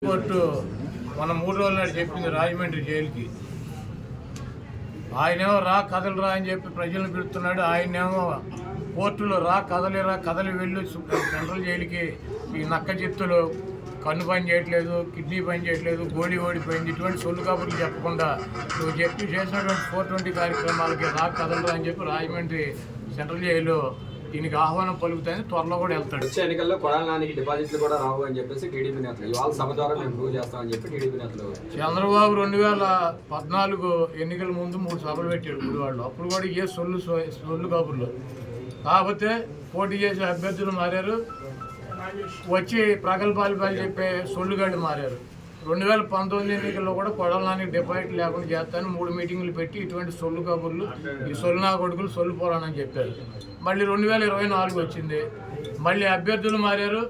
Court మన 3 రోజుల నాడు చెప్పింది రాజమండ్రి జైలుకి. ఆయనేమో రా కదలరా అని చెప్పి ప్రజలను పిలుస్తున్నాడు. ఆయనేమో కోర్టులో రా కదలి వెళ్ళు సెంట్రల్ జైలుకి, ఈ నక్క చిత్తులు కన్ను పని చేయట్లేదు, కిడ్నీ పని చేయట్లేదు, గోళీ ఓడిపోయింది, ఇటువంటి సొల్లు కబుర్లు చెప్పకుండా నువ్వు చేసినటువంటి 420 కార్యక్రమాలకి రా కదలరా అని చెప్పి రాజమండ్రి సెంట్రల్ జైలు దీనికి ఆహ్వానం పలుకుతాయని త్వరలో కూడా వెళ్తాడు. వచ్చే ఎన్నికల్లో కొడాలనానికి డిపాజిట్లు కూడా రావు అని చెప్పేసి టీడీపీ నేతలు ఇవాళ సభ ద్వారా మేము ప్రూవ్ చేస్తామని చెప్పి టీడీపీ నేతలు. చంద్రబాబు 2014 ఎన్నికల ముందు 3 సభలు పెట్టాడు గుడివాడలో. అప్పుడు కూడా ఏ సొల్లు కబుర్లు. కాకపోతే పోటీ చేసే అభ్యర్థులు మారారు, వచ్చి ప్రగల్భాలు చెప్పే సొల్లుగాళ్ళు మారారు. 2019 ఎన్నికల్లో కూడా కొడాలనానికి డిపాజిట్ లేకుండా చేస్తాను 3 మీటింగులు పెట్టి ఇటువంటి సొల్లు కబుర్లు, ఈ సొల్లు నా కొడుకులు సొల్లు పోరానని చెప్పారు. మళ్ళీ 2024 వచ్చింది, మళ్ళీ అభ్యర్థులు మారారు,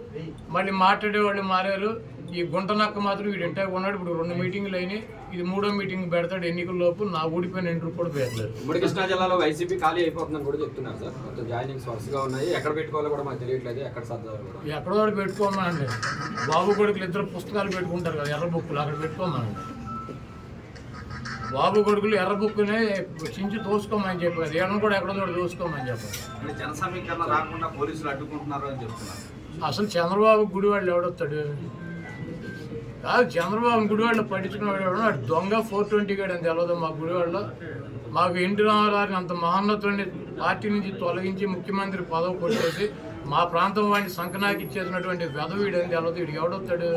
మళ్ళీ మాట్లాడేవాళ్ళు మారారు. ఈ గుంట నక్క మాత్రం వీడు ఇంటా ఉన్నాడు. ఇప్పుడు 2 మీటింగులు అయినాయి, ఇది 3వ మీటింగ్ పెడతాడు ఎన్నికల్లోపు. నా ఊడిపోయిన ఇంటర్ కూడా పెట్టలేదు. ఉమ్మడి కృష్ణా జిల్లాలో వైసీపీ ఖాళీ అయిపోతుందని కూడా చెప్తున్నారు సార్. మొత్తం జాయినింగ్స్ వరుసగా ఉన్నాయి, ఎక్కడ పెట్టుకోవాలో కూడా మాకు తెలియట్లేదు, ఎక్కడ సర్దాలు కూడా. ఎక్కడో పెట్టుకోమనండి. బాబు కొడుకులు 2 పుస్తకాలు పెట్టుకుంటారు కదా, ఎర్ర బుక్కులు, అక్కడ పెట్టుకోమనండి. బాబు కొడుకులు ఎర్ర బుక్కునే చించి తోసుకోమని చెప్పారు, ఏమన్నా కూడా ఎక్కడో తోసుకోమని చెప్పారు. జన సమీకరణ రాకుండా పోలీసులు అడ్డుకుంటున్నారు అని చెప్తున్నారు. అసలు చంద్రబాబు గుడివాళ్ళు ఎవడొస్తాడు? కాదు, చంద్రబాబు గుడివాళ్ళు పట్టించుకునేవాడు వాడు దొంగ 420 గాడు అని తెలియదు. మా గుడివాళ్ళలో మాకు ఎన్టీ రామారావుని అంత మహోన్నతుడిని పార్టీ నుంచి తొలగించి ముఖ్యమంత్రి పదవి కొట్టేసి మా ప్రాంతం వాడిని సంకనాకి ఇచ్చేసినటువంటి వెధవీడు అని తెలియదు. వీడికి ఎవడొస్తాడు?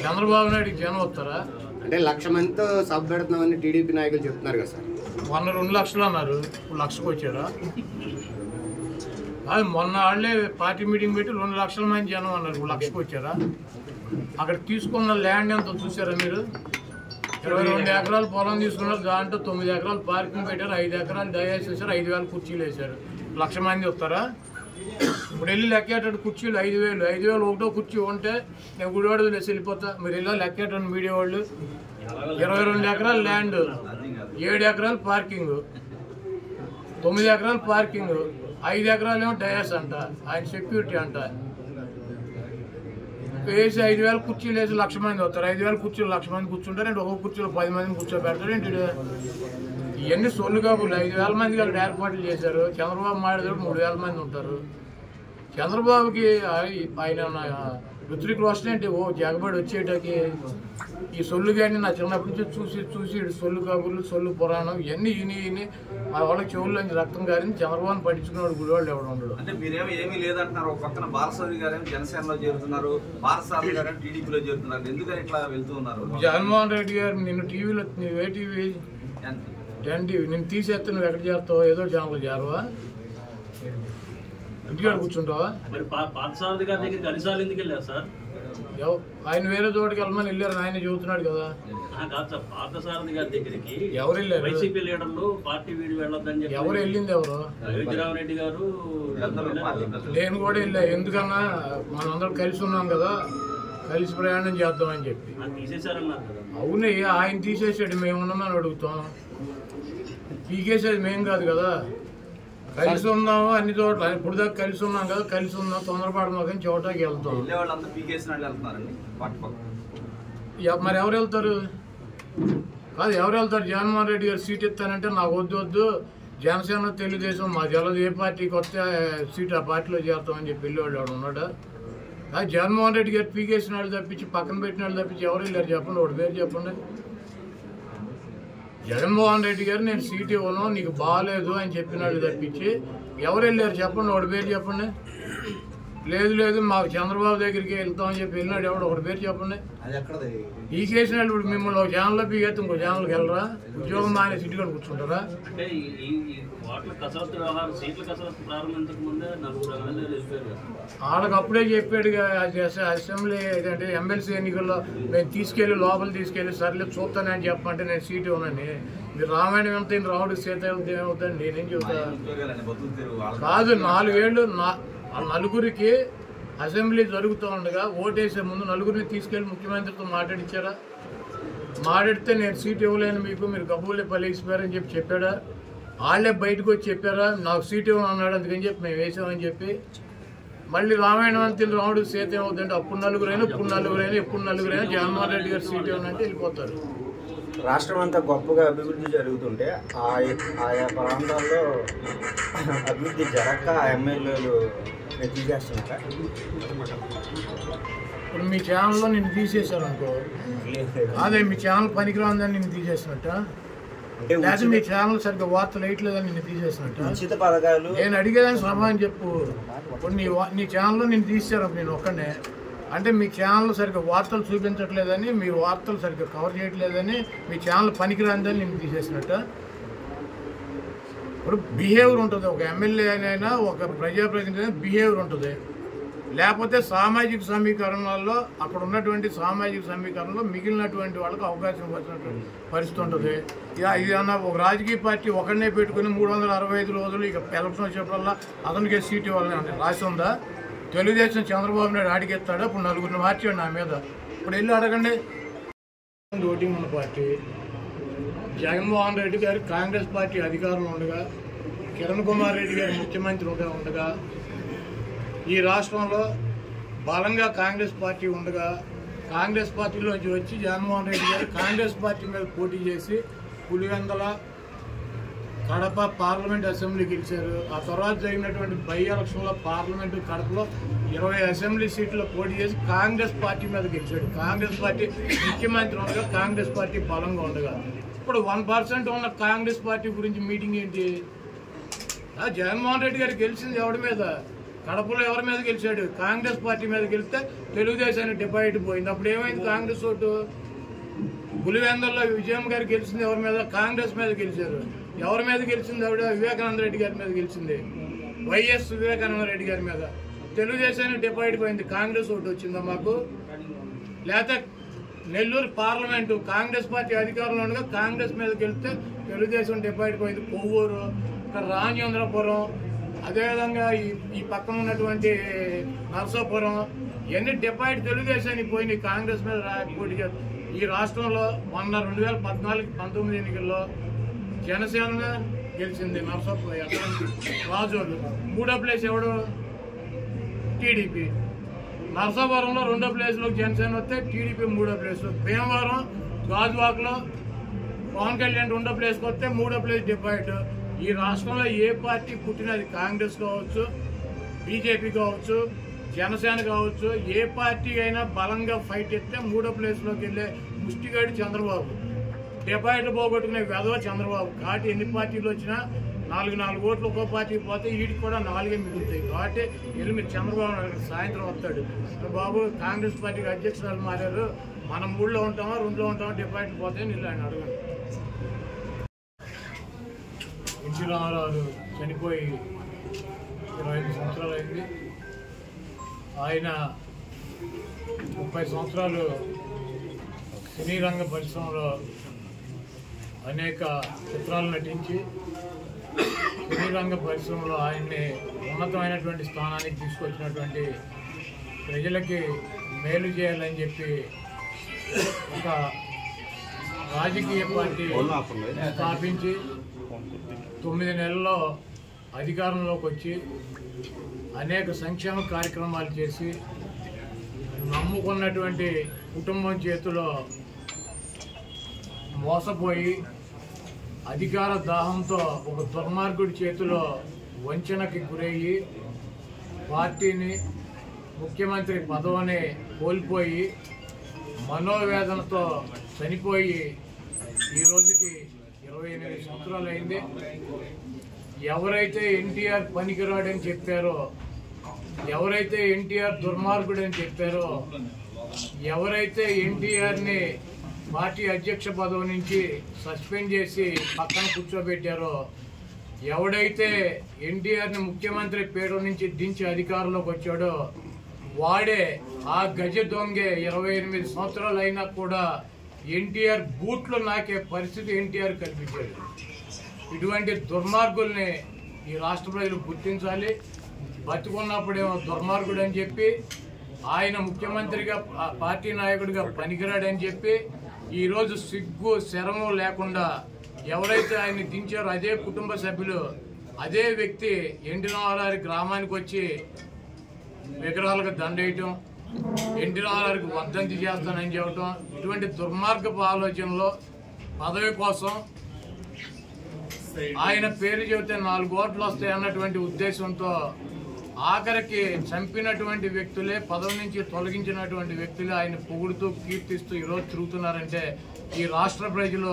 చంద్రబాబు నాయుడికి జనం వస్తారా? అంటే 1,00,000 మందితో సభ పెడుతున్నామని టీడీపీ నాయకులు చెప్తున్నారు కదా సార్. 2 లక్షలు అన్నారు, ఇప్పుడు 1,00,000కి వచ్చారా? అది మొన్న వాళ్ళే పార్టీ మీటింగ్ పెట్టి 2 లక్షల మంది జనం అన్నారు, ఇప్పుడు 1,00,000కి వచ్చారా? అక్కడ తీసుకున్న ల్యాండ్ ఎంత చూసారా మీరు? 22 ఎకరాలు పొలం తీసుకున్నారు, దాంట్లో 9 ఎకరాలు పార్కింగ్ పెట్టారు, 5 ఎకరాలు డయాస్ వేశారు, 5,000 కుర్చీలు వేశారు. 1,00,000 మంది వస్తారా? ఇప్పుడు వెళ్ళి లెక్కేటాడు కుర్చీలు 5,000 ఒకటో కుర్చీ ఉంటే నేను గుడివాడ వేసి వెళ్ళిపోతా. మీరు వెళ్ళా లెక్కేటాడు మీడియా వాళ్ళు. 22 ఎకరాలు ల్యాండ్, 7 ఎకరాలు పార్కింగ్, 9 ఎకరాలు పార్కింగ్, 5 ఎకరాలు ఏమో డయాస్ అంట, ఆయన సెక్యూరిటీ అంట. వేసి 5,000 కుర్చీలు వేసి 1,00,000 మంది వస్తారు. 5,000 కుర్చీలు 1,00,000 మంది కూర్చుంటారు. అంటే ఒక్కొక్క కుర్చీలో 10 మందిని కూర్చోబెడతారు ఏంటి? ఇవన్నీ సొల్లు కాపులు. 5,000 మందికి అక్కడ ఏర్పాట్లు చేశారు. చంద్రబాబు మాట్లాడేటప్పుడు 3,000 మంది ఉంటారు. చంద్రబాబుకి ఆయన ఋత్విక్ రోషన్ ఏంటి ఓ జగబడి వచ్చేటకి ఈ సొల్లు కానీ నా చిన్నప్పటి నుంచి చూసి సొల్లు కబుర్లు, సొల్లు పురాణం ఇవన్నీ ఇని మా వాళ్ళకి చెవుల్లోంచి రక్తం గారిని చంద్రబాబుని పట్టించుకున్నాడు గుడివాళ్ళు ఎవడు ఉండడు. అంటే మీరేమో ఏమీ లేదంటున్నారు. ఒక పక్కన బాలసారి గారేమో జనసేనలో చేరుతున్నారు, బాలసారి గారేమో టీడీపీలో చేరుతున్నారు. ఎందుకని ఇట్లా వెళ్తూ ఉన్నారు? జగన్మోహన్ రెడ్డి గారు నిన్ను టీవీలో, ఏ టీవీ? 10 టీవీ. నేను తీసేస్తే నువ్వు ఎక్కడ చేస్తావు? ఏదో ఛానల్ చేరవా? ఇంటికాడ కూర్చుంటావా? ఆయన వేరే చోటుకి వెళ్ళమని వెళ్ళారు, ఆయన చెబుతున్నాడు కదా. ఎవరు వెళ్ళారు? ఎవరు వెళ్ళింది? ఎవరు? నేను కూడా వెళ్ళా. ఎందుకన్నా మనందరం కలిసి ఉన్నాం కదా, కలిసి ప్రయాణం చేద్దామని చెప్పి. అవునే, ఆయన తీసేసాడు, మేము ఉన్నామని అడుగుతాం. పీకేసేది మేం కాదు కదా. కలిసి ఉన్నాము అన్ని చోట్ల, ఇప్పుడు దాకా కలిసి ఉన్నాం కదా, కలిసి ఉన్నాం. తొందరపాటు మాకు చోటకి వెళ్తాం. మరి ఎవరు వెళ్తారు? కాదు, ఎవరు వెళ్తారు? జగన్మోహన్ రెడ్డి గారు సీట్ ఇస్తానంటే నాకు వద్దు, జనసేన తెలుగుదేశం మా జలది ఏ పార్టీకి వస్తే సీట్ ఆ పార్టీలో చేస్తామని చెప్పి వెళ్ళేవాళ్ళు ఎవడు ఉన్నాడా? అది జగన్మోహన్ రెడ్డి గారు పీకేసిన వాళ్ళు తప్పించి, పక్కన పెట్టిన వాళ్ళు తప్పించి ఎవరు వెళ్ళారు చెప్పండి? ఒకటి పేరు చెప్పండి. జగన్మోహన్ రెడ్డి గారు నేను సీట్ ఇవ్వను, నీకు బాగాలేదు అని చెప్పిన వాళ్ళు తప్పించి ఎవరు వెళ్ళారు చెప్పండి? ఒకటి పేరు చెప్పండి. లేదు మాకు చంద్రబాబు దగ్గరికి వెళ్తామని చెప్పి వెళ్ళినాడు ఎవడు? ఒకటి పేరు చెప్పండి. పీకేసిన వాళ్ళు ఇప్పుడు మిమ్మల్ని ఒక ఛానల్లో పీకేస్తే ఇంకో ఛానల్కి వెళ్ళరా? ఉద్యోగం మానే సిటీ కూడా కూర్చుంటారా? వాళ్ళకి అప్పుడే చెప్పాడు అసెంబ్లీ అంటే ఎమ్మెల్సీ ఎన్నికల్లో మేము తీసుకెళ్ళి లోపల తీసుకెళ్ళి సర్లే చూస్తానని చెప్పమంటే నేను సీట్ ఇవ్వనని. మీరు రామాయణం వెళ్తాను, రావుడు సీత వెళ్తే ఏమవుతాను? నేనేం చెబుతాను? కాదు, 4 ఏళ్ళు నలుగురికి అసెంబ్లీ జరుగుతూ ఉండగా ఓటేసే ముందు నలుగురిని తీసుకెళ్ళి ముఖ్యమంత్రితో మాట్లాడించారా? మాట్లాడితే నేను సీట్ ఇవ్వలేను మీకు, మీరు గబ్బులే పలిగిపోయారని చెప్పాడా? వాళ్ళే బయటకు వచ్చి చెప్పారా నాకు సీట్ ఇవ్వను అన్నాడు, అందుకని చెప్పి మేము వేసామని చెప్పి? మళ్ళీ రామాయణం అంతే రాముడు సీత ఏమవుతుందంటే అప్పుడు నలుగురైనా ఇప్పుడు నలుగురైనా జగన్మోహన్ రెడ్డి గారు సీట్ ఏమనంటే వెళ్ళిపోతారు. రాష్ట్రం అంతా గొప్పగా అభివృద్ధి జరుగుతుంటే ఆయా ప్రాంతాల్లో అభివృద్ధి జరగక ఎమ్మెల్యేలు తీసేస్తున్నారా? ఇప్పుడు మీ ఛానల్లో నిన్ను తీసేశారు అనుకో, అదే మీ ఛానల్ పనికిరాందని నిన్ను తీసేసినట్ట, లేదా మీ ఛానల్ సరిగ్గా వార్తలు వేయట్లేదని నిన్ను తీసేసినట్ట. ఉచిత పథకాలు నేను అడిగేదాన్ని సమాధానం చెప్పు. ఇప్పుడు నీ ఛానల్లో నిన్ను తీసేశారు నేను ఒక్కనే అంటే మీ ఛానల్ సరిగ్గా వార్తలు చూపించట్లేదని, మీ వార్తలు సరిగ్గా కవర్ చేయట్లేదని, మీ ఛానల్ పనికిరాందని నిన్ను తీసేసినట్ట. ఇప్పుడు బిహేవియర్ ఉంటుంది, ఒక ఎమ్మెల్యే అయినా ఒక ప్రజాప్రతినిధి బిహేవియర్ ఉంటుంది. లేకపోతే సామాజిక సమీకరణాల్లో అక్కడ ఉన్నటువంటి సామాజిక సమీకరణలో మిగిలినటువంటి వాళ్ళకి అవకాశం వచ్చినటువంటి పరిస్థితి ఉంటుంది. ఇదన్నా ఒక రాజకీయ పార్టీ ఒకరినే పెట్టుకుని 365 రోజులు ఇక ఎలక్షన్ వచ్చేప్పుడల్లా అతనికే సీట్ ఇవ్వాలని రాసి ఉందా? తెలుగుదేశం చంద్రబాబు నాయుడు అడిగేస్తాడు, ఇప్పుడు నలుగురిని మార్చాడు నా మీద. ఇప్పుడు వెళ్ళి అడగండి. ఓటింగ్ ఉన్న పార్టీ జగన్మోహన్ రెడ్డి గారు కాంగ్రెస్ పార్టీ అధికారంలో ఉండగా, కిరణ్ కుమార్ రెడ్డి గారు ముఖ్యమంత్రిగా ఉండగా, ఈ రాష్ట్రంలో బలంగా కాంగ్రెస్ పార్టీ ఉండగా, కాంగ్రెస్ పార్టీలోంచి వచ్చి జగన్మోహన్ రెడ్డి గారు కాంగ్రెస్ పార్టీ మీద పోటీ చేసి పులివెందల, కడప పార్లమెంట్ అసెంబ్లీ గెలిచారు. ఆ తర్వాత జరిగినటువంటి బై ఎలక్షన్లో పార్లమెంటు కడపలో 20 అసెంబ్లీ సీట్లో పోటీ చేసి కాంగ్రెస్ పార్టీ మీద గెలిచాడు. కాంగ్రెస్ పార్టీ ముఖ్యమంత్రి ఉండగా, కాంగ్రెస్ పార్టీ బలంగా ఉండగా, ఇప్పుడు 1% ఉన్న కాంగ్రెస్ పార్టీ గురించి మీటింగ్ ఏంటి? జగన్మోహన్ రెడ్డి గారు గెలిచింది ఎవరి మీద? కడపలో ఎవరి మీద గెలిచాడు? కాంగ్రెస్ పార్టీ మీద గెలిస్తే తెలుగుదేశానికి డిపాజిట్ పోయింది. అప్పుడు ఏమైంది కాంగ్రెస్ ఓటు? పులివెందుల్లో విజయం గారు గెలిచింది ఎవరి మీద? కాంగ్రెస్ మీద గెలిచారు. ఎవరి మీద గెలిచింది? ఆవిడ వివేకానంద రెడ్డి గారి మీద గెలిచింది, వైఎస్ వివేకానంద రెడ్డి గారి మీద. తెలుగుదేశానికి డిపాజిట్ పోయింది, కాంగ్రెస్ ఓటు వచ్చిందా మాకు? లేకపోతే నెల్లూరు పార్లమెంటు కాంగ్రెస్ పార్టీ అధికారంలో ఉండగా కాంగ్రెస్ మీద గెలిస్తే తెలుగుదేశం డిపాజిట్ పోయింది. కొవ్వూరు, ఇక్కడ రాజేంద్రపురం, అదేవిధంగా ఈ పక్కన ఉన్నటువంటి నరసాపురం, ఇవన్నీ డిపాజిట్ తెలుగుదేశానికి పోయినాయి, కాంగ్రెస్ మీద పోటీ చేస్తారు. ఈ రాష్ట్రంలో మొన్న 2014-19 ఎన్నికల్లో జనసేన గెలిచింది నరసాపురం, రాజోళ్ళు. 3వ ప్లేస్ ఎవడు? టీడీపీ. నరసాపురంలో 2వ ప్లేస్లో జనసేన వస్తే టీడీపీ 3వ ప్లేస్లో. భీమవరం, గాజువాకలో పవన్ కళ్యాణ్ 2వ ప్లేస్కి వస్తే 3వ ప్లేస్ డిపాజిట్. ఈ రాష్ట్రంలో ఏ పార్టీ పుట్టినది, కాంగ్రెస్ కావచ్చు, బీజేపీ కావచ్చు, జనసేన కావచ్చు, ఏ పార్టీ అయినా బలంగా ఫైట్ ఇస్తే 3వ ప్లేస్లోకి వెళ్ళే ముష్టిగాడి చంద్రబాబు. డిపాజిట్లు పోగొట్టుకునే వెధవ చంద్రబాబు. కాబట్టి ఎన్ని పార్టీలు వచ్చినా 4 ఓట్లు ఒక్కో పార్టీకి పోతే వీటికి కూడా 4 మిగులుతాయి. కాబట్టి వెళ్ళి మీరు చంద్రబాబు సాయంత్రం వస్తాడు, బాబు కాంగ్రెస్ పార్టీకి అధ్యక్షురాలు మారారు, మనం 3లో ఉంటామా 2లో ఉంటామా, డిపాజిట్లు పోతాయని వీళ్ళు ఆయన అడగండి. ఎన్టీ రామారావు చనిపోయి 25 సంవత్సరాలు అయింది. ఆయన 30 సంవత్సరాలు సినీ రంగ పరిశ్రమలో అనేక చిత్రాలు నటించి సినీ రంగ పరిశ్రమలో ఆయన్ని ఉన్నతమైనటువంటి స్థానానికి తీసుకొచ్చినటువంటి, ప్రజలకి మేలు చేయాలని చెప్పి ఒక రాజకీయ పార్టీ స్థాపించి 9 నెలల్లో అధికారంలోకి వచ్చి అనేక సంక్షేమ కార్యక్రమాలు చేసి నమ్ముకున్నటువంటి కుటుంబం చేతిలో మోసపోయి అధికార దాహంతో ఒక దుర్మార్గుడి చేతిలో వంచనకి గురయ్యి పార్టీని, ముఖ్యమంత్రి పదవిని కోల్పోయి మనోవేదనతో చనిపోయి ఈ రోజుకి 28 సంవత్సరాలు అయింది. ఎవరైతే ఎన్టీఆర్ పనికిరాడని చెప్పారో, ఎవరైతే ఎన్టీఆర్ దుర్మార్గుడని చెప్పారో, ఎవరైతే ఎన్టీఆర్ని పార్టీ అధ్యక్ష పదవి నుంచి సస్పెండ్ చేసి పక్కన కూర్చోబెట్టారో, ఎవడైతే ఎన్టీఆర్ని ముఖ్యమంత్రి పీఠం నుంచి దించి అధికారంలోకి వచ్చాడో వాడే ఆ గజ దొంగే 28 సంవత్సరాలు అయినా కూడా ఎన్టీఆర్ బూట్లు నాకే పరిస్థితి ఎన్టీఆర్ కల్పించాడు. ఇటువంటి దుర్మార్గుల్ని ఈ రాష్ట్ర ప్రజలు గుర్తించాలి. బతుకున్నప్పుడేమో దుర్మార్గుడు అని చెప్పి, ఆయన ముఖ్యమంత్రిగా పార్టీ నాయకుడిగా పనికిరాడని చెప్పి, ఈరోజు సిగ్గు శరము లేకుండా ఎవరైతే ఆయన్ని దించారో అదే కుటుంబ సభ్యులు, అదే వ్యక్తి ఎన్టీ రామారావు గ్రామానికి వచ్చి విగ్రహాలకు దండేయటం, ఎన్టీ రామారావుకి వర్ధంతి చేస్తానని చెప్పడం, ఇటువంటి దుర్మార్గపు ఆలోచనలో పదవి కోసం ఆయన పేరు చెబితే 4 ఓట్లు వస్తాయి అన్నటువంటి ఉద్దేశంతో ఆఖరికి చంపినటువంటి వ్యక్తులే, పదవి నుంచి తొలగించినటువంటి వ్యక్తులే ఆయన పొగుడుతూ కీర్తిస్తూ ఈరోజు తిరుగుతున్నారంటే ఈ రాష్ట్ర ప్రజలు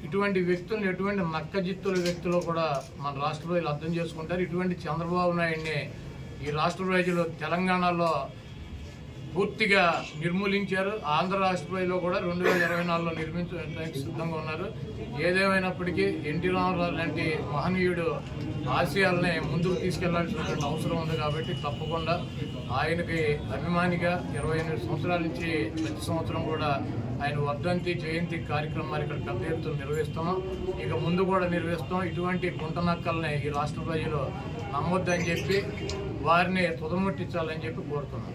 ఇటువంటి వ్యక్తులను ఎటువంటి నక్కజిత్తుల వ్యక్తులు కూడా మన రాష్ట్ర ప్రజలు అర్థం చేసుకుంటారు. ఇటువంటి చంద్రబాబు నాయుడిని ఈ రాష్ట్ర ప్రజలు తెలంగాణలో పూర్తిగా నిర్మూలించారు. ఆంధ్ర రాష్ట్ర ప్రజలు కూడా 2024లో నిర్మించడానికి సిద్ధంగా ఉన్నారు. ఏదేమైనప్పటికీ ఎన్టీ రామారావు లాంటి మహనీయుడు ఆశయాలని ముందుకు తీసుకెళ్లాల్సినటువంటి అవసరం ఉంది కాబట్టి తప్పకుండా ఆయనకి అభిమానిగా 28 సంవత్సరాల నుంచి ప్రతి సంవత్సరం కూడా ఆయన వర్ధంతి జయంతి కార్యక్రమాలు ఇక్కడ పెద్ద ఎత్తున నిర్వహిస్తున్నాం. ఇక ముందు కూడా నిర్వహిస్తాం. ఇటువంటి గుంటనక్కల్ని ఈ రాష్ట్ర ప్రజలు నమ్మొద్దని చెప్పి వారిని తుదముట్టించాలని చెప్పి కోరుతున్నాం.